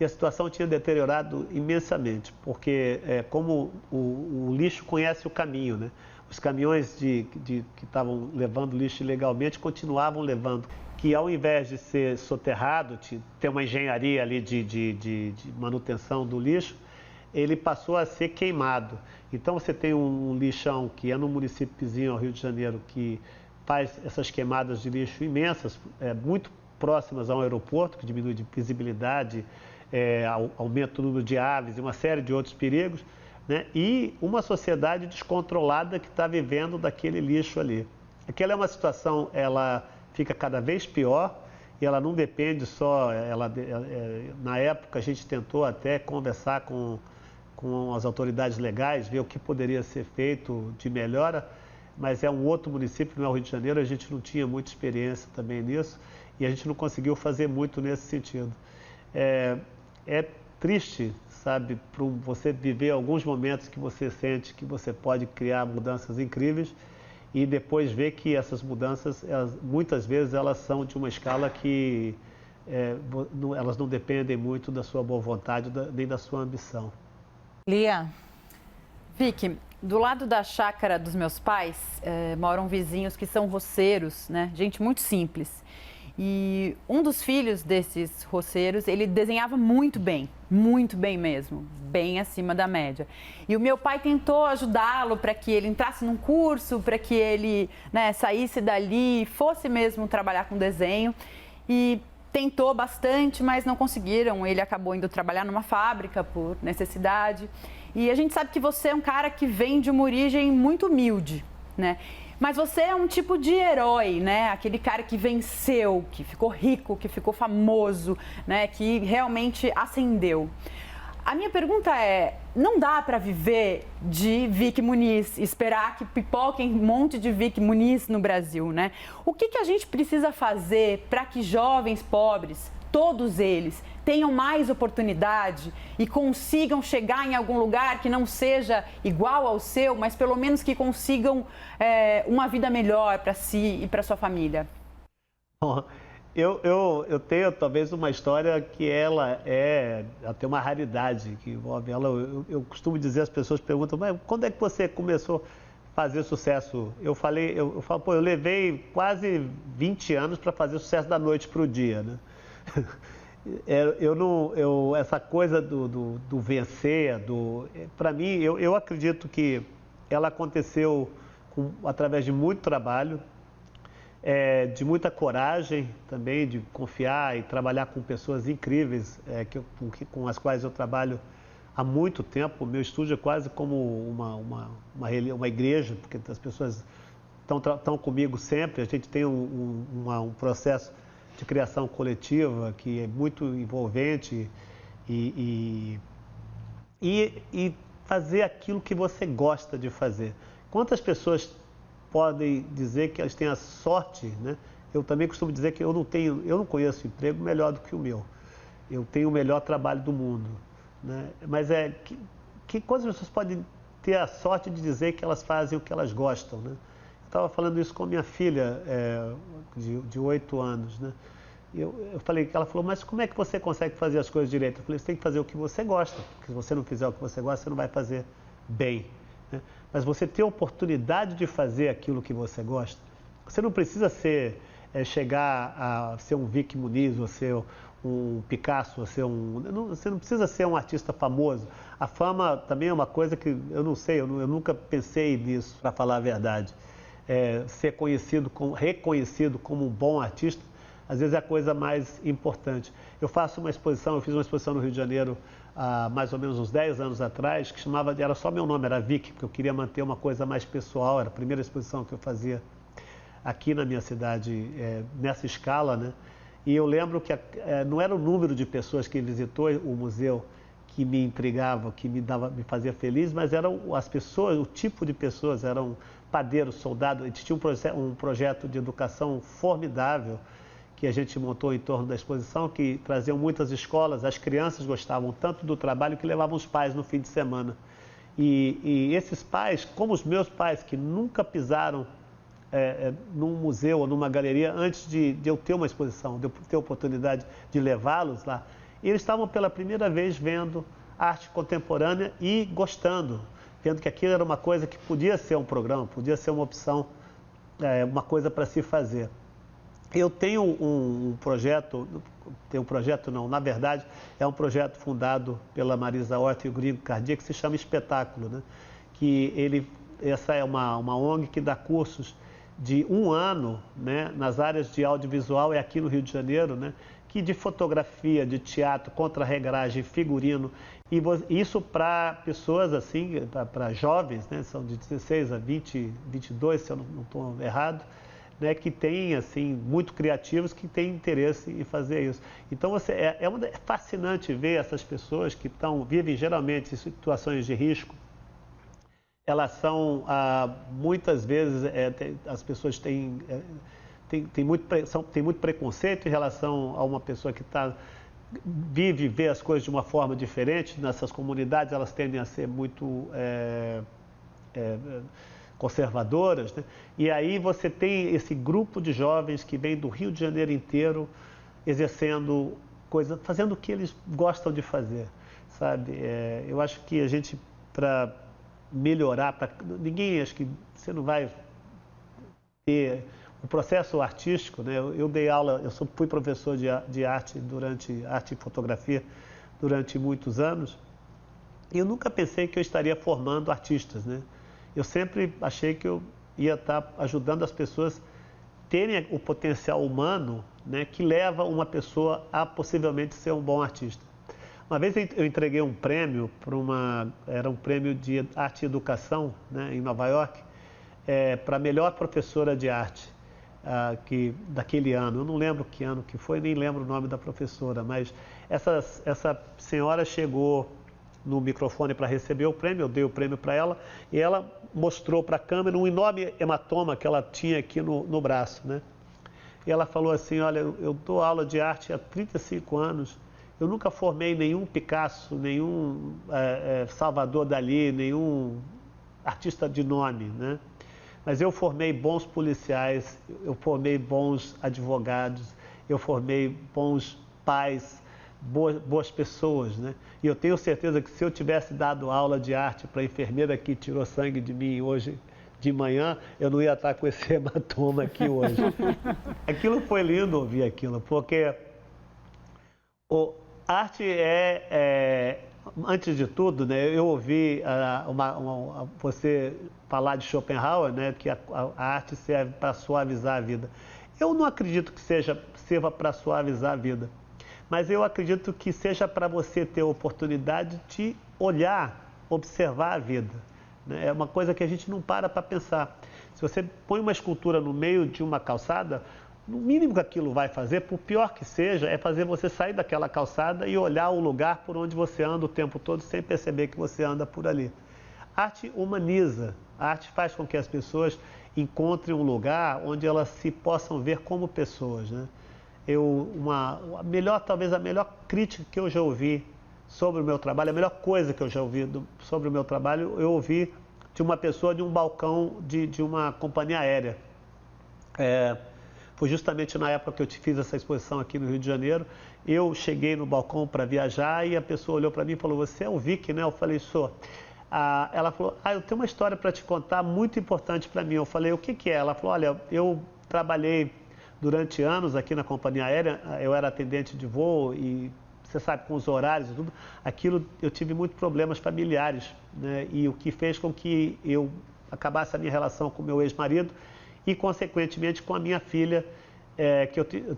e a situação tinha deteriorado imensamente, porque como o lixo conhece o caminho, né? Os caminhões que estavam levando lixo ilegalmente continuavam levando, que ao invés de ser soterrado, ter uma engenharia ali de manutenção do lixo, ele passou a ser queimado. Então você tem um lixão que é no município vizinho ao Rio de Janeiro, que faz essas queimadas de lixo imensas, muito próximas ao aeroporto, que diminui de visibilidade, aumenta o número de aves e uma série de outros perigos, né? E uma sociedade descontrolada que está vivendo daquele lixo ali. Aquela é uma situação, ela fica cada vez pior e ela não depende só, na época a gente tentou até conversar com as autoridades legais, ver o que poderia ser feito de melhora, mas é um outro município, não é o Rio de Janeiro, a gente não tinha muita experiência também nisso e a gente não conseguiu fazer muito nesse sentido. É triste, sabe, para você viver alguns momentos que você sente que você pode criar mudanças incríveis e depois ver que essas mudanças, muitas vezes elas são de uma escala que elas não dependem muito da sua boa vontade nem da sua ambição. Lia. Vicky, do lado da chácara dos meus pais, moram vizinhos que são roceiros, né? Gente muito simples. E um dos filhos desses roceiros, ele desenhava muito bem mesmo, bem acima da média. E o meu pai tentou ajudá-lo para que ele entrasse num curso, para que ele, né, saísse dali, fosse mesmo trabalhar com desenho. E tentou bastante, mas não conseguiram. Ele acabou indo trabalhar numa fábrica por necessidade. E a gente sabe que você é um cara que vem de uma origem muito humilde, né? Mas você é um tipo de herói, né? Aquele cara que venceu, que ficou rico, que ficou famoso, né? Que realmente ascendeu. A minha pergunta não dá para viver de Vicky Muniz, esperar que pipoquem um monte de Vicky Muniz no Brasil, né? O que a gente precisa fazer para que jovens pobres, todos eles, tenham mais oportunidade e consigam chegar em algum lugar que não seja igual ao seu, mas pelo menos que consigam uma vida melhor para si e para sua família? Bom, eu tenho talvez uma história que ela tem uma raridade que envolve ela. Eu costumo dizer, as pessoas perguntam, mas quando é que você começou a fazer sucesso? Eu falo, eu levei quase 20 anos para fazer sucesso da noite para o dia, né? Essa coisa do vencer, para mim, eu acredito que ela aconteceu através de muito trabalho, de muita coragem também, de confiar e trabalhar com pessoas incríveis, com as quais eu trabalho há muito tempo. O meu estúdio é quase como uma igreja, porque as pessoas estão comigo sempre. A gente tem um processo de criação coletiva que é muito envolvente e fazer aquilo que você gosta de fazer. Quantas pessoas podem dizer que elas têm a sorte, né? Eu também costumo dizer que eu não conheço emprego melhor do que o meu. Eu tenho o melhor trabalho do mundo, né? Mas quantas pessoas podem ter a sorte de dizer que elas fazem o que elas gostam, né? Estava falando isso com minha filha de 8 anos, né? Ela falou, mas como é que você consegue fazer as coisas direito? Eu falei, você tem que fazer o que você gosta, porque se você não fizer o que você gosta, você não vai fazer bem, né? Mas você ter a oportunidade de fazer aquilo que você gosta, você não precisa chegar a ser um Vicky Muniz, ou ser um Picasso, ou ser você não precisa ser um artista famoso. A fama também é uma coisa que eu não sei, eu nunca pensei nisso, para falar a verdade. Ser reconhecido como um bom artista, às vezes é a coisa mais importante. Eu fiz uma exposição no Rio de Janeiro há mais ou menos uns 10 anos atrás, que era só meu nome, era Vic, porque eu queria manter uma coisa mais pessoal, era a primeira exposição que eu fazia aqui na minha cidade, nessa escala, né? E eu lembro que não era o número de pessoas que visitou o museu que me intrigava, que me fazia feliz, mas eram as pessoas, o tipo de pessoas, eram padeiros, soldados. A gente tinha um projeto de educação formidável que a gente montou em torno da exposição, que traziam muitas escolas, as crianças gostavam tanto do trabalho que levavam os pais no fim de semana. E esses pais, como os meus pais, que nunca pisaram num museu ou numa galeria antes de eu ter uma exposição, de eu ter a oportunidade de levá-los lá, eles estavam pela primeira vez vendo arte contemporânea e gostando, vendo que aquilo era uma coisa que podia ser um programa, podia ser uma opção, uma coisa para se fazer. Eu tenho um projeto, na verdade, é um projeto fundado pela Marisa Horta e o Gringo Cardia, que se chama Espetáculo, né? Essa é uma ONG que dá cursos de 1 ano, né, nas áreas de audiovisual, aqui no Rio de Janeiro, né, que de fotografia, de teatro, contra-regragem, figurino, e isso para pessoas assim, para jovens, né, são de 16 a 22, se eu não estou errado, né, que têm, assim, muito criativos, que têm interesse em fazer isso. Então, é fascinante ver essas pessoas que vivem geralmente em situações de risco. Elas são, muitas vezes, as pessoas têm muito preconceito em relação a uma pessoa que vive e vê as coisas de uma forma diferente. Nessas comunidades, elas tendem a ser muito conservadoras, né? E aí você tem esse grupo de jovens que vem do Rio de Janeiro inteiro exercendo coisas, fazendo o que eles gostam de fazer, sabe? Eu acho que a gente, para melhorar, acho que você não vai ter o processo artístico, né? Eu dei aula, fui professor de arte arte e fotografia durante muitos anos, e eu nunca pensei que eu estaria formando artistas, né? Eu sempre achei que eu ia estar ajudando as pessoas terem o potencial humano, né, que leva uma pessoa a possivelmente ser um bom artista. Uma vez eu entreguei um prêmio era um prêmio de arte e educação, né, em Nova York, para a melhor professora de arte daquele ano. Eu não lembro que ano que foi, nem lembro o nome da professora, mas essa senhora chegou no microfone para receber o prêmio, eu dei o prêmio para ela, e ela mostrou para a câmera um enorme hematoma que ela tinha aqui no braço, né? E ela falou assim: olha, eu dou aula de arte há 35 anos, eu nunca formei nenhum Picasso, nenhum Salvador Dalí, nenhum artista de nome, né? Mas eu formei bons policiais, eu formei bons advogados, eu formei bons pais, boas pessoas, né? E eu tenho certeza que se eu tivesse dado aula de arte para a enfermeira que tirou sangue de mim hoje de manhã, eu não ia estar com esse hematoma aqui hoje. Aquilo foi lindo ouvir aquilo, porque arte antes de tudo, né, eu ouvi você falar de Schopenhauer, né, que a arte serve para suavizar a vida. Eu não acredito que sirva para suavizar a vida, mas eu acredito que seja para você ter a oportunidade de olhar, observar a vida, né? É uma coisa que a gente não para pensar. Se você põe uma escultura no meio de uma calçada, no mínimo que aquilo vai fazer, por pior que seja, é fazer você sair daquela calçada e olhar o lugar por onde você anda o tempo todo sem perceber que você anda por ali. A arte humaniza, a arte faz com que as pessoas encontrem um lugar onde elas se possam ver como pessoas, né? Talvez a melhor crítica que eu já ouvi sobre o meu trabalho, a melhor coisa que eu já ouvi sobre o meu trabalho, eu ouvi de uma pessoa de um balcão de uma companhia aérea. Foi justamente na época que eu fiz essa exposição aqui no Rio de Janeiro. Eu cheguei no balcão para viajar e a pessoa olhou para mim e falou: você é o Vic, né? Eu falei: sou. Ela falou: eu tenho uma história para te contar muito importante para mim. Eu falei: o que é? Ela falou: olha, eu trabalhei durante anos aqui na companhia aérea, eu era atendente de voo e você sabe, com os horários e tudo, eu tive muitos problemas familiares, né? E o que fez com que eu acabasse a minha relação com o meu ex-marido e, consequentemente, com a minha filha, que eu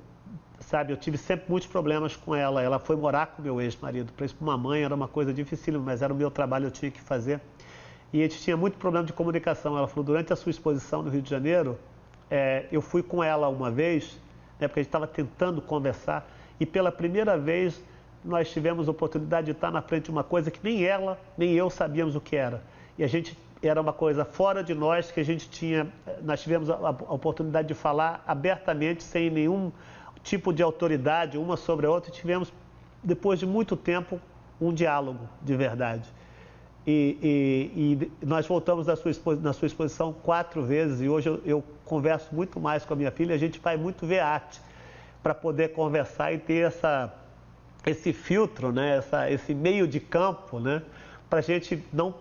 sabe, eu tive sempre muitos problemas com ela. Ela foi morar com meu ex-marido. Para isso, para uma mãe, era uma coisa difícil, mas era o meu trabalho, eu tinha que fazer. E a gente tinha muito problema de comunicação. Ela falou, durante a sua exposição no Rio de Janeiro, eu fui com ela uma vez, né, porque a gente estava tentando conversar, e pela primeira vez nós tivemos a oportunidade de estar na frente de uma coisa que nem ela, nem eu sabíamos o que era. E a gente, era uma coisa fora de nós, que nós tivemos a oportunidade de falar abertamente, sem nenhum tipo de autoridade, uma sobre a outra, e tivemos, depois de muito tempo, um diálogo de verdade. E nós voltamos na sua exposição 4 vezes, e hoje eu converso muito mais com a minha filha. A gente vai muito ver arte para poder conversar e ter esse filtro, né? Esse meio de campo, né? Para a gente não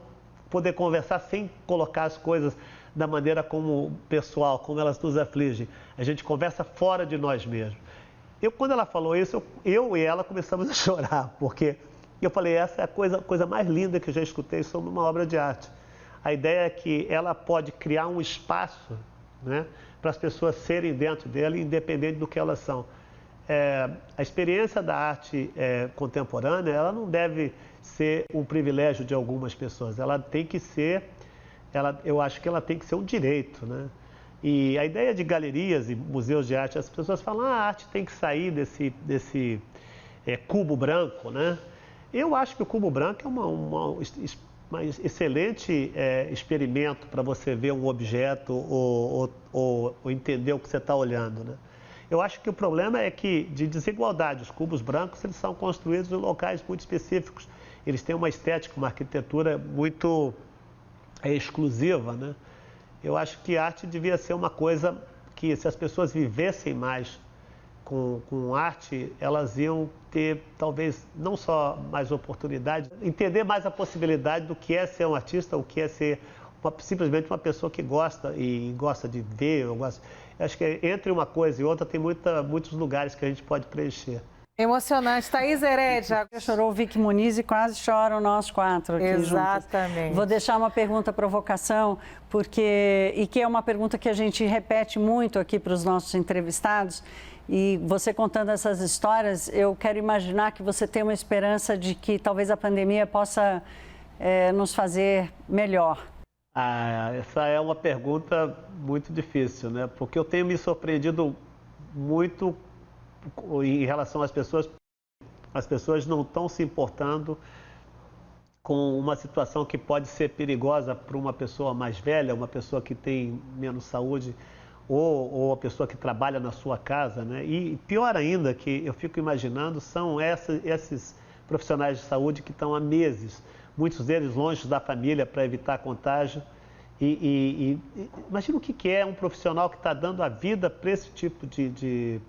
poder conversar sem colocar as coisas da maneira como pessoal, como elas nos afligem. A gente conversa fora de nós mesmos. Quando ela falou isso, eu e ela começamos a chorar, porque eu falei, essa é a coisa mais linda que eu já escutei sobre uma obra de arte. A ideia é que ela pode criar um espaço, né, para as pessoas serem dentro dela, independente do que elas são. A experiência da arte contemporânea, ela não deve ser um privilégio de algumas pessoas. Ela tem que ser, eu acho que ela tem que ser um direito, né? E a ideia de galerias e museus de arte, as pessoas falam, a arte tem que sair desse cubo branco, né? Eu acho que o cubo branco é um excelente experimento para você ver um objeto ou entender o que você está olhando, né? Eu acho que o problema é que, de desigualdade, os cubos brancos, eles são construídos em locais muito específicos. Eles têm uma estética, uma arquitetura muito exclusiva, né? Eu acho que a arte devia ser uma coisa que, se as pessoas vivessem mais com arte, elas iam ter, talvez, não só mais oportunidade, entender mais a possibilidade do que é ser um artista, o que é ser simplesmente uma pessoa que gosta de ver. Eu acho que entre uma coisa e outra tem muitos lugares que a gente pode preencher. Emocionante. Thaís Herédia. Chorou o Vicky Muniz e quase choram nós 4 aqui juntos. Exatamente. Vou deixar uma pergunta provocação, que é uma pergunta que a gente repete muito aqui para os nossos entrevistados. E você contando essas histórias, eu quero imaginar que você tem uma esperança de que talvez a pandemia possa nos fazer melhor. Essa é uma pergunta muito difícil, né? Porque eu tenho me surpreendido muito em relação às pessoas. As pessoas não estão se importando com uma situação que pode ser perigosa para uma pessoa mais velha, uma pessoa que tem menos saúde, ou a pessoa que trabalha na sua casa, né? E pior ainda, que eu fico imaginando, são esses profissionais de saúde que estão há meses, muitos deles longe da família para evitar contágio. Imagina o que é um profissional que está dando a vida para esse tipo de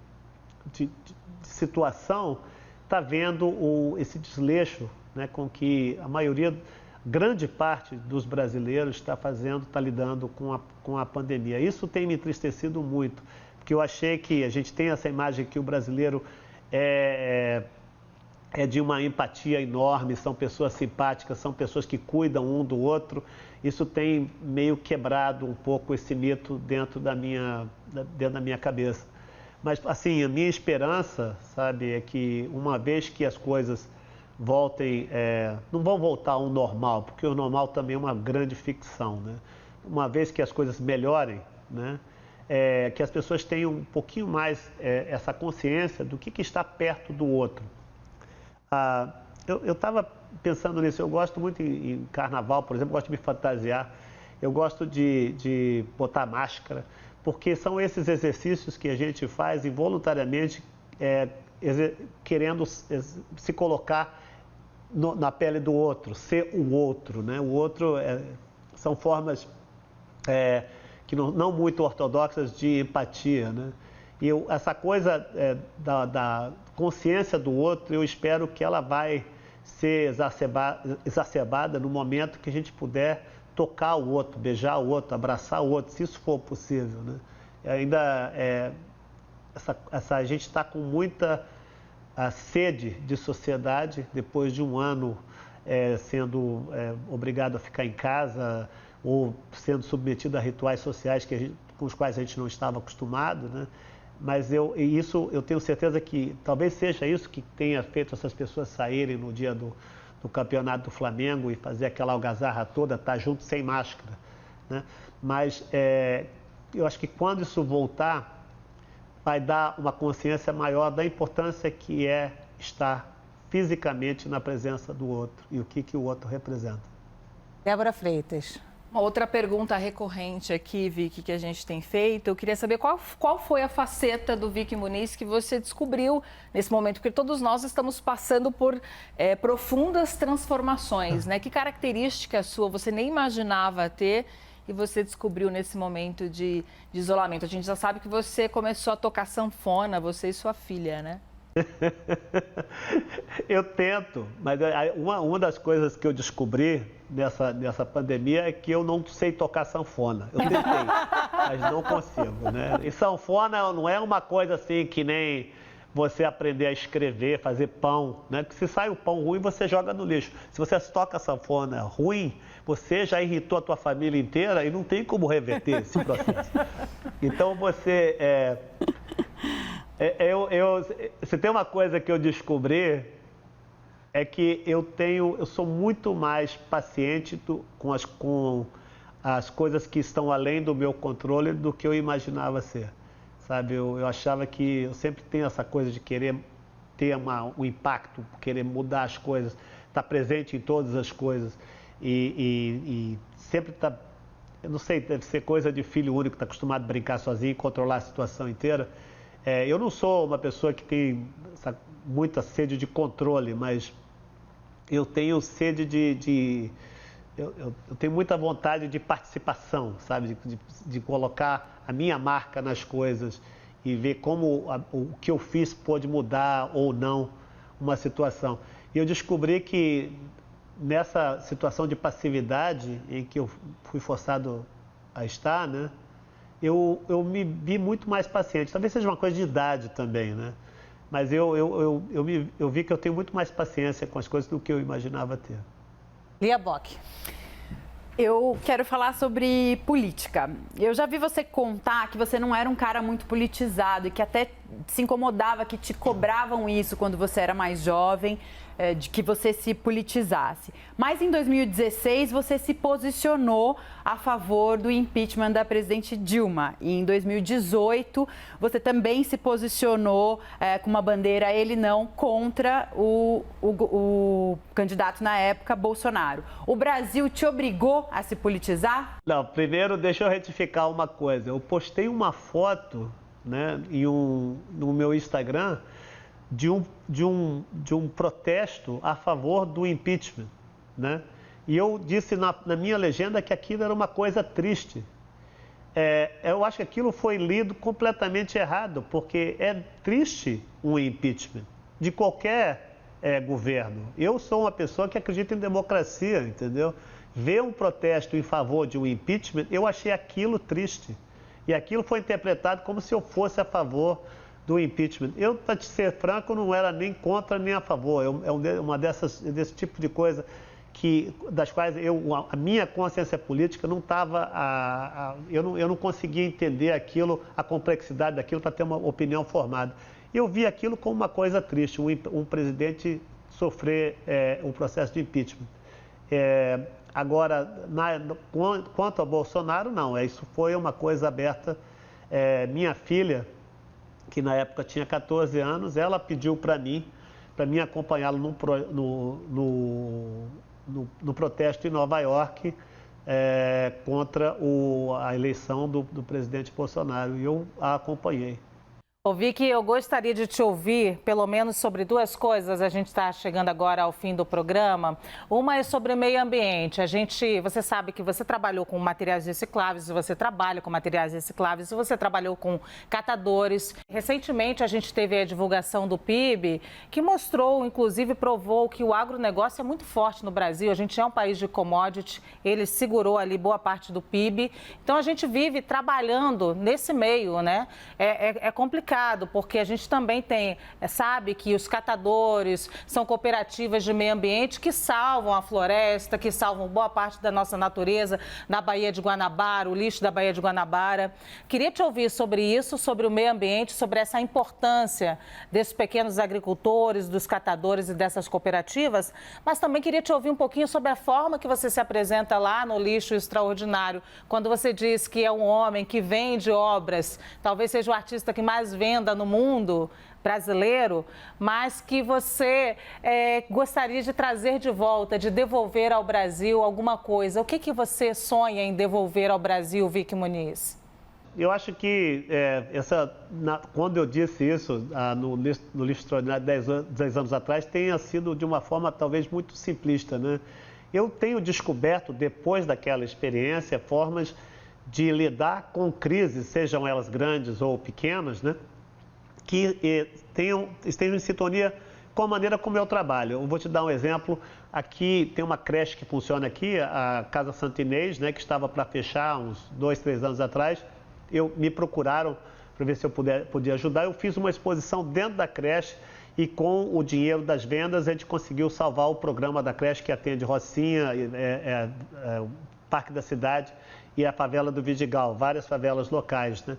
situação, está vendo esse desleixo, né, com que a maioria, grande parte dos brasileiros está lidando com a pandemia. Isso tem me entristecido muito, porque eu achei que a gente tem essa imagem que o brasileiro é de uma empatia enorme, são pessoas simpáticas, são pessoas que cuidam um do outro. Isso tem meio quebrado um pouco esse mito dentro da minha cabeça. Mas, assim, a minha esperança, sabe, é que uma vez que as coisas voltem, não vão voltar ao normal, porque o normal também é uma grande ficção, né? Uma vez que as coisas melhorem, né, que as pessoas tenham um pouquinho mais essa consciência do que está perto do outro. Eu estava pensando nisso, eu gosto muito em carnaval, por exemplo, gosto de me fantasiar, eu gosto de botar máscara, porque são esses exercícios que a gente faz involuntariamente, querendo se colocar na pele do outro, ser o outro, né? O outro são formas que não muito ortodoxas de empatia, né? E essa coisa da consciência do outro, eu espero que ela vai ser exacerbada no momento que a gente puder tocar o outro, beijar o outro, abraçar o outro, se isso for possível, né? Ainda a gente está com muita sede de sociedade, depois de um ano sendo obrigado a ficar em casa ou sendo submetido a rituais sociais com os quais a gente não estava acostumado, né? Mas eu tenho certeza que talvez seja isso que tenha feito essas pessoas saírem no dia do campeonato do Flamengo e fazer aquela algazarra toda, estar junto sem máscara, né? Mas eu acho que quando isso voltar, vai dar uma consciência maior da importância que é estar fisicamente na presença do outro e o que o outro representa. Débora Freitas. Uma outra pergunta recorrente aqui, Vicky, que a gente tem feito, eu queria saber qual foi a faceta do Vicky Muniz que você descobriu nesse momento, porque todos nós estamos passando por profundas transformações, né? Que característica sua você nem imaginava ter e você descobriu nesse momento de isolamento? A gente já sabe que você começou a tocar sanfona, você e sua filha, né? Eu tento, mas uma das coisas que eu descobri nessa pandemia é que eu não sei tocar sanfona. Eu tentei, mas não consigo, né? E sanfona não é uma coisa assim que nem você aprender a escrever, fazer pão, né? Que se sai o pão ruim, você joga no lixo. Se você toca sanfona ruim, você já irritou a tua família inteira e não tem como reverter esse processo. Então você... se tem uma coisa que eu descobri, é que eu sou muito mais paciente com as coisas que estão além do meu controle do que eu imaginava ser. Sabe, eu achava que eu sempre tenho essa coisa de querer ter um impacto, querer mudar as coisas, estar presente em todas as coisas e sempre estar, eu não sei, deve ser coisa de filho único, está acostumado a brincar sozinho e controlar a situação inteira. Eu não sou uma pessoa que tem muita sede de controle, mas eu tenho sede eu tenho muita vontade de participação, sabe? De colocar a minha marca nas coisas e ver como o que eu fiz pode mudar ou não uma situação. E eu descobri que nessa situação de passividade em que eu fui forçado a estar, né? Eu me vi muito mais paciente. Talvez seja uma coisa de idade também, né? Mas eu vi que eu tenho muito mais paciência com as coisas do que eu imaginava ter. Lia Bock. Eu quero falar sobre política. Eu já vi você contar que você não era um cara muito politizado e que até se incomodava, que te cobravam isso quando você era mais jovem, de que você se politizasse. Mas em 2016 você se posicionou a favor do impeachment da presidente Dilma. E em 2018 você também se posicionou com uma bandeira ele não contra o candidato na época, Bolsonaro. O Brasil te obrigou a se politizar? Não, primeiro deixa eu retificar uma coisa. Eu postei uma foto, né, no meu Instagram de um protesto a favor do impeachment, né? E eu disse na minha legenda que aquilo era uma coisa triste. Eu acho que aquilo foi lido completamente errado, porque é triste um impeachment de qualquer governo. Eu sou uma pessoa que acredita em democracia, entendeu? Ver um protesto em favor de um impeachment, eu achei aquilo triste. E aquilo foi interpretado como se eu fosse a favor do impeachment. Eu, para te ser franco, não era nem contra nem a favor. Desse tipo de coisa das quais a minha consciência política não estava... Eu não conseguia entender aquilo, a complexidade daquilo para ter uma opinião formada. Eu vi aquilo como uma coisa triste, um presidente sofrer um processo de impeachment. Agora, quanto a Bolsonaro, não. Isso foi uma coisa aberta. Minha filha, que na época tinha 14 anos, ela pediu para mim acompanhá-lo no protesto em Nova York contra a eleição do presidente Bolsonaro. E eu a acompanhei. Vicky, eu gostaria de te ouvir, pelo menos sobre duas coisas. A gente está chegando agora ao fim do programa. Uma é sobre meio ambiente. Você sabe que você trabalhou com materiais recicláveis, você trabalha com materiais recicláveis, você trabalhou com catadores. Recentemente, a gente teve a divulgação do PIB, que mostrou, inclusive, provou que o agronegócio é muito forte no Brasil. A gente é um país de commodity, ele segurou ali boa parte do PIB. Então, a gente vive trabalhando nesse meio, né? É complicado complicado, porque a gente também sabe que os catadores são cooperativas de meio ambiente que salvam a floresta, que salvam boa parte da nossa natureza na Baía de Guanabara, o lixo da Baía de Guanabara. Queria te ouvir sobre isso, sobre o meio ambiente, sobre essa importância desses pequenos agricultores, dos catadores e dessas cooperativas, mas também queria te ouvir um pouquinho sobre a forma que você se apresenta lá no Lixo Extraordinário, quando você diz que é um homem que vende obras, talvez seja o artista que mais venda no mundo brasileiro, mas que você gostaria de trazer de volta, de devolver ao Brasil alguma coisa. O que você sonha em devolver ao Brasil, Vicky Muniz? Eu acho que quando eu disse isso no Lixo Extraordinário 10 anos atrás, tenha sido de uma forma talvez muito simplista, né? Eu tenho descoberto, depois daquela experiência, formas de lidar com crises, sejam elas grandes ou pequenas, né? Que estejam em sintonia com a maneira como eu trabalho. Eu vou te dar um exemplo. Aqui tem uma creche que funciona aqui, a Casa Santo Inês, né, que estava para fechar uns 2, 3 anos atrás. Me procuraram para ver se eu podia ajudar. Eu fiz uma exposição dentro da creche e com o dinheiro das vendas a gente conseguiu salvar o programa da creche que atende Rocinha, o Parque da Cidade e a favela do Vidigal, várias favelas locais, né?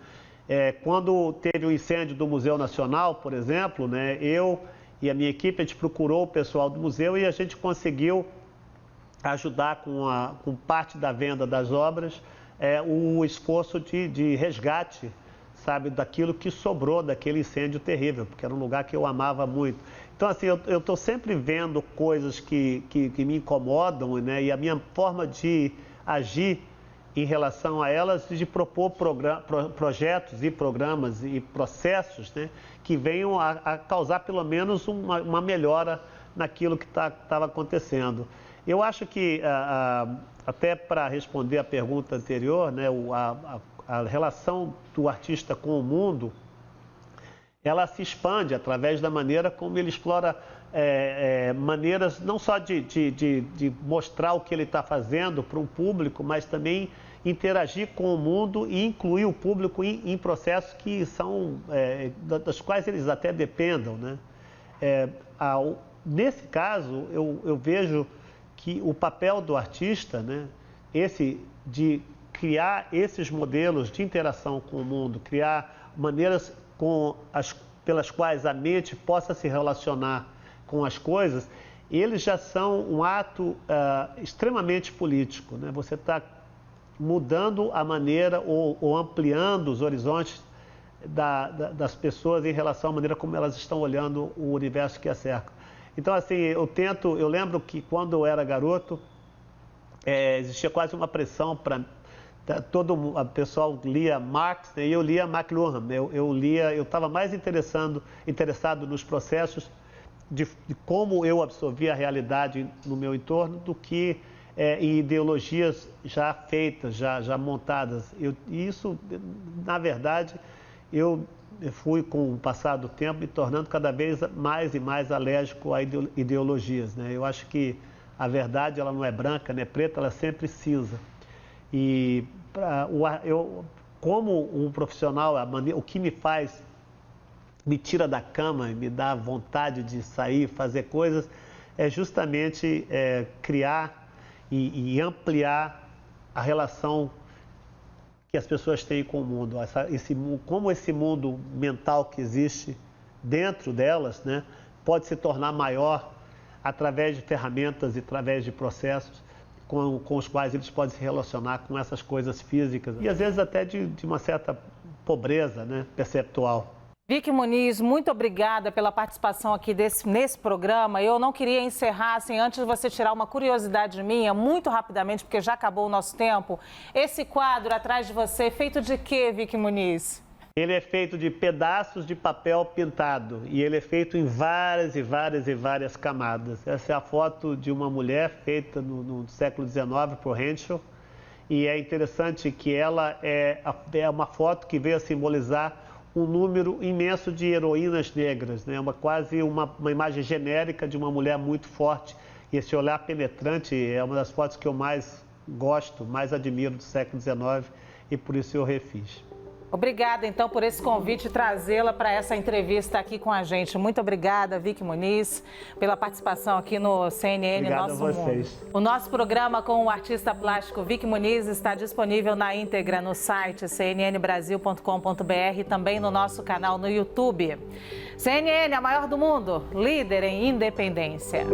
Quando teve o incêndio do Museu Nacional, por exemplo, né, eu e a minha equipe, a gente procurou o pessoal do museu e a gente conseguiu ajudar com parte da venda das obras, o esforço de resgate, sabe, daquilo que sobrou daquele incêndio terrível, porque era um lugar que eu amava muito. Então, assim, eu estou sempre vendo coisas que me incomodam, né, e a minha forma de agir em relação a elas, de propor projetos e programas e processos, né, que venham a causar pelo menos uma melhora naquilo que estava acontecendo. Eu acho que, até para responder a pergunta anterior, né, a relação do artista com o mundo, ela se expande através da maneira como ele explora maneiras não só de mostrar o que ele está fazendo para um público, mas também interagir com o mundo e incluir o público em processos que são, das quais eles até dependam, né? Nesse caso, eu vejo que o papel do artista, né, esse de criar esses modelos de interação com o mundo, criar maneiras pelas quais a mente possa se relacionar com as coisas, eles já são um ato extremamente político, né? Você está mudando a maneira ou ampliando os horizontes das pessoas em relação à maneira como elas estão olhando o universo que a cerca. Então, assim, eu lembro que quando eu era garoto, existia quase uma pressão para o pessoal lia Marx, né, e eu lia McLuhan. Eu estava mais interessado nos processos de como eu absorvia a realidade no meu entorno do que em ideologias já feitas, já montadas. E isso, na verdade, eu fui, com o passar do tempo, me tornando cada vez mais e mais alérgico a ideologias, né? Eu acho que a verdade, ela não é branca, não é preta, ela é sempre cinza. E como um profissional, o que me tira da cama e me dá vontade de sair, fazer coisas, é justamente criar e ampliar a relação que as pessoas têm com o mundo. Como esse mundo mental que existe dentro delas, né, pode se tornar maior através de ferramentas e através de processos com os quais eles podem se relacionar com essas coisas físicas e às vezes até de uma certa pobreza, né, perceptual. Vicky Muniz, muito obrigada pela participação aqui nesse programa. Eu não queria encerrar sem antes você tirar uma curiosidade minha, muito rapidamente, porque já acabou o nosso tempo. Esse quadro atrás de você, feito de quê, Vicky Muniz? Ele é feito de pedaços de papel pintado e ele é feito em várias e várias e várias camadas. Essa é a foto de uma mulher feita no século XIX por Henshaw e é interessante que ela é uma foto que veio a simbolizar um número imenso de heroínas negras, né? Quase uma imagem genérica de uma mulher muito forte. E esse olhar penetrante é uma das fotos que eu mais gosto, mais admiro do século XIX e por isso eu refiz. Obrigada, então, por esse convite e trazê-la para essa entrevista aqui com a gente. Muito obrigada, Vicky Muniz, pela participação aqui no CNN Obrigado Nosso a vocês. Mundo. O nosso programa com o artista plástico Vicky Muniz está disponível na íntegra no site cnnbrasil.com.br e também no nosso canal no YouTube. CNN, a maior do mundo, líder em independência.